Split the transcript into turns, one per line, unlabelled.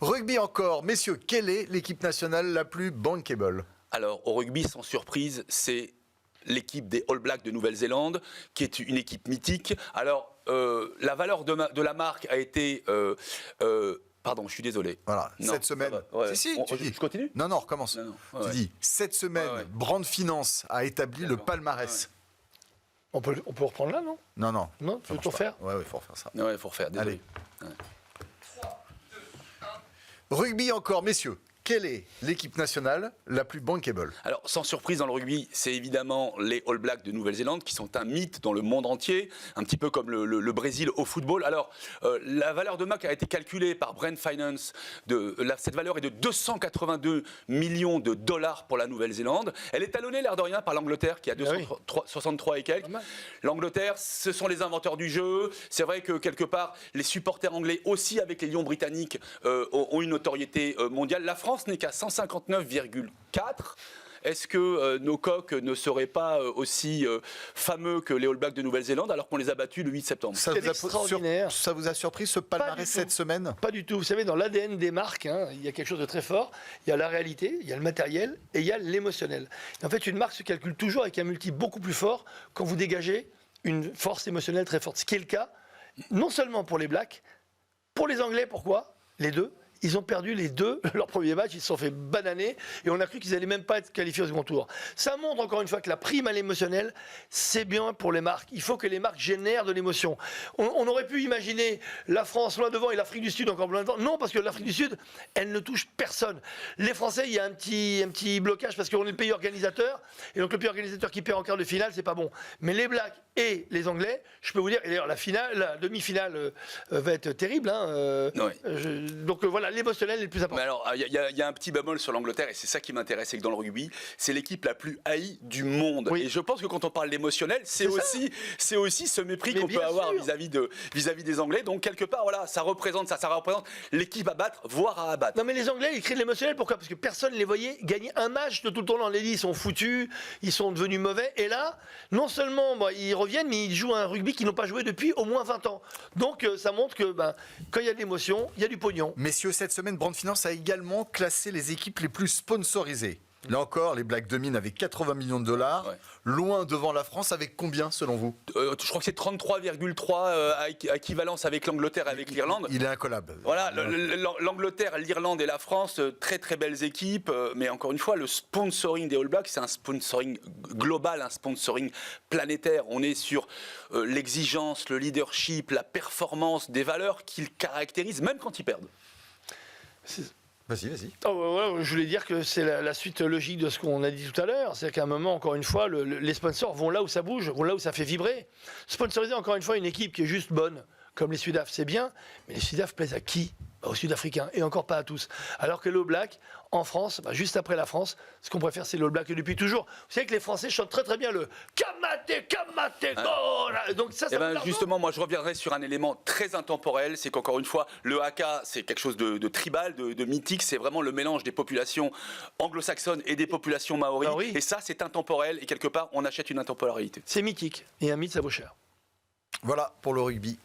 Rugby encore. Messieurs, quelle est l'équipe nationale la plus bankable?
Alors, au rugby, sans surprise, c'est l'équipe des All Blacks de Nouvelle-Zélande, qui est une équipe mythique. Alors, la valeur de la marque a été... pardon, je suis désolé.
Voilà,
Non,
cette semaine.
ouais.
Je
continue.
Non, on recommence.
Non,
tu dis, cette semaine, Brand Finance a établi le palmarès.
On peut reprendre là, non?
Non.
Non, tu veux tout refaire?
Ouais, il faut refaire ça.
Ouais, il faut refaire, désolé.
Allez. Rugby encore, messieurs. Quelle est l'équipe nationale la plus bankable?
Alors, sans surprise dans le rugby, c'est évidemment les All Blacks de Nouvelle-Zélande qui sont un mythe dans le monde entier, un petit peu comme le Brésil au football. Alors, la valeur de marque a été calculée par Brand Finance. Cette valeur est de 282 millions de dollars pour la Nouvelle-Zélande. Elle est talonnée, l'air de rien, par l'Angleterre qui a 63 et quelques. L'Angleterre, ce sont les inventeurs du jeu. C'est vrai que quelque part, les supporters anglais aussi avec les Lions britanniques ont une notoriété mondiale. La France n'est qu'à 159,4. Est-ce que nos coqs ne seraient pas aussi fameux que les All Blacks de Nouvelle-Zélande alors qu'on les a battus le 8 septembre?
Ça vous a surpris ce palmarès cette semaine?
Pas du tout. Vous savez, dans l'ADN des marques, il y a quelque chose de très fort. Il y a la réalité, il y a le matériel et il y a l'émotionnel. En fait, une marque se calcule toujours avec un multiple beaucoup plus fort quand vous dégagez une force émotionnelle très forte. Ce qui est le cas, non seulement pour les Blacks, pour les Anglais, pourquoi? Les deux. Ils ont perdu les deux, leur premier match, ils se sont fait bananer et on a cru qu'ils n'allaient même pas être qualifiés au second tour. Ça montre encore une fois que la prime à l'émotionnel, c'est bien pour les marques. Il faut que les marques génèrent de l'émotion. On aurait pu imaginer la France loin devant et l'Afrique du Sud encore loin devant. Non, parce que l'Afrique du Sud, elle ne touche personne. Les Français, il y a un petit blocage parce qu'on est le pays organisateur et donc le pays organisateur qui perd en quart de finale, c'est pas bon. Mais les Blacks et les Anglais, je peux vous dire, et d'ailleurs la demi-finale va être terrible. Donc voilà. L'émotionnel est le plus important.
Mais alors, il y a un petit bémol sur l'Angleterre, et c'est ça qui m'intéresse, c'est que dans le rugby, c'est l'équipe la plus haïe du monde. Oui. Et je pense que quand on parle d'émotionnel, c'est aussi ce mépris qu'on peut avoir vis-à-vis des Anglais. Donc, quelque part, voilà, ça représente l'équipe à battre, voire à abattre.
Non, mais les Anglais, ils créent de l'émotionnel. Pourquoi? Parce que personne ne les voyait gagner un match de tout le tournoi. On les dit, ils sont foutus, ils sont devenus mauvais. Et là, non seulement ils reviennent, mais ils jouent un rugby qu'ils n'ont pas joué depuis au moins 20 ans. Donc, ça montre que quand il y a de l'émotion, il y a du pognon.
Messieurs, cette semaine, Brand Finance a également classé les équipes les plus sponsorisées. Là encore, les Blacks dominent avec 80 millions de dollars, loin devant la France avec combien selon vous?
Je crois que c'est 33,3 équivalence avec l'Angleterre et avec l'Irlande.
Il est incollable.
Voilà, l'Angleterre, l'Irlande et la France, très très belles équipes, mais encore une fois, le sponsoring des All Blacks, c'est un sponsoring global, un sponsoring planétaire. On est sur l'exigence, le leadership, la performance, des valeurs qu'ils caractérisent, même quand ils perdent.
Vas-y.
Je voulais dire que c'est la suite logique de ce qu'on a dit tout à l'heure. C'est qu'à un moment, encore une fois, les sponsors vont là où ça bouge, vont là où ça fait vibrer. Sponsoriser encore une fois une équipe qui est juste bonne, comme les Sudaf, c'est bien, mais les Sudaf plaisent à qui? Aux Sud-Africains, et encore pas à tous. Alors que l'All Black, en France, juste après la France, ce qu'on préfère, c'est l'All Black depuis toujours. Vous savez que les Français chantent très très bien le Kamate, go. Donc ça
justement, moi je reviendrai sur un élément très intemporel, c'est qu'encore une fois, le haka, c'est quelque chose de tribal, de mythique, c'est vraiment le mélange des populations anglo-saxonnes et des populations maoris. Et ça, c'est intemporel, et quelque part, on achète une intemporalité.
C'est mythique, et un mythe, ça vaut cher.
Voilà pour le rugby.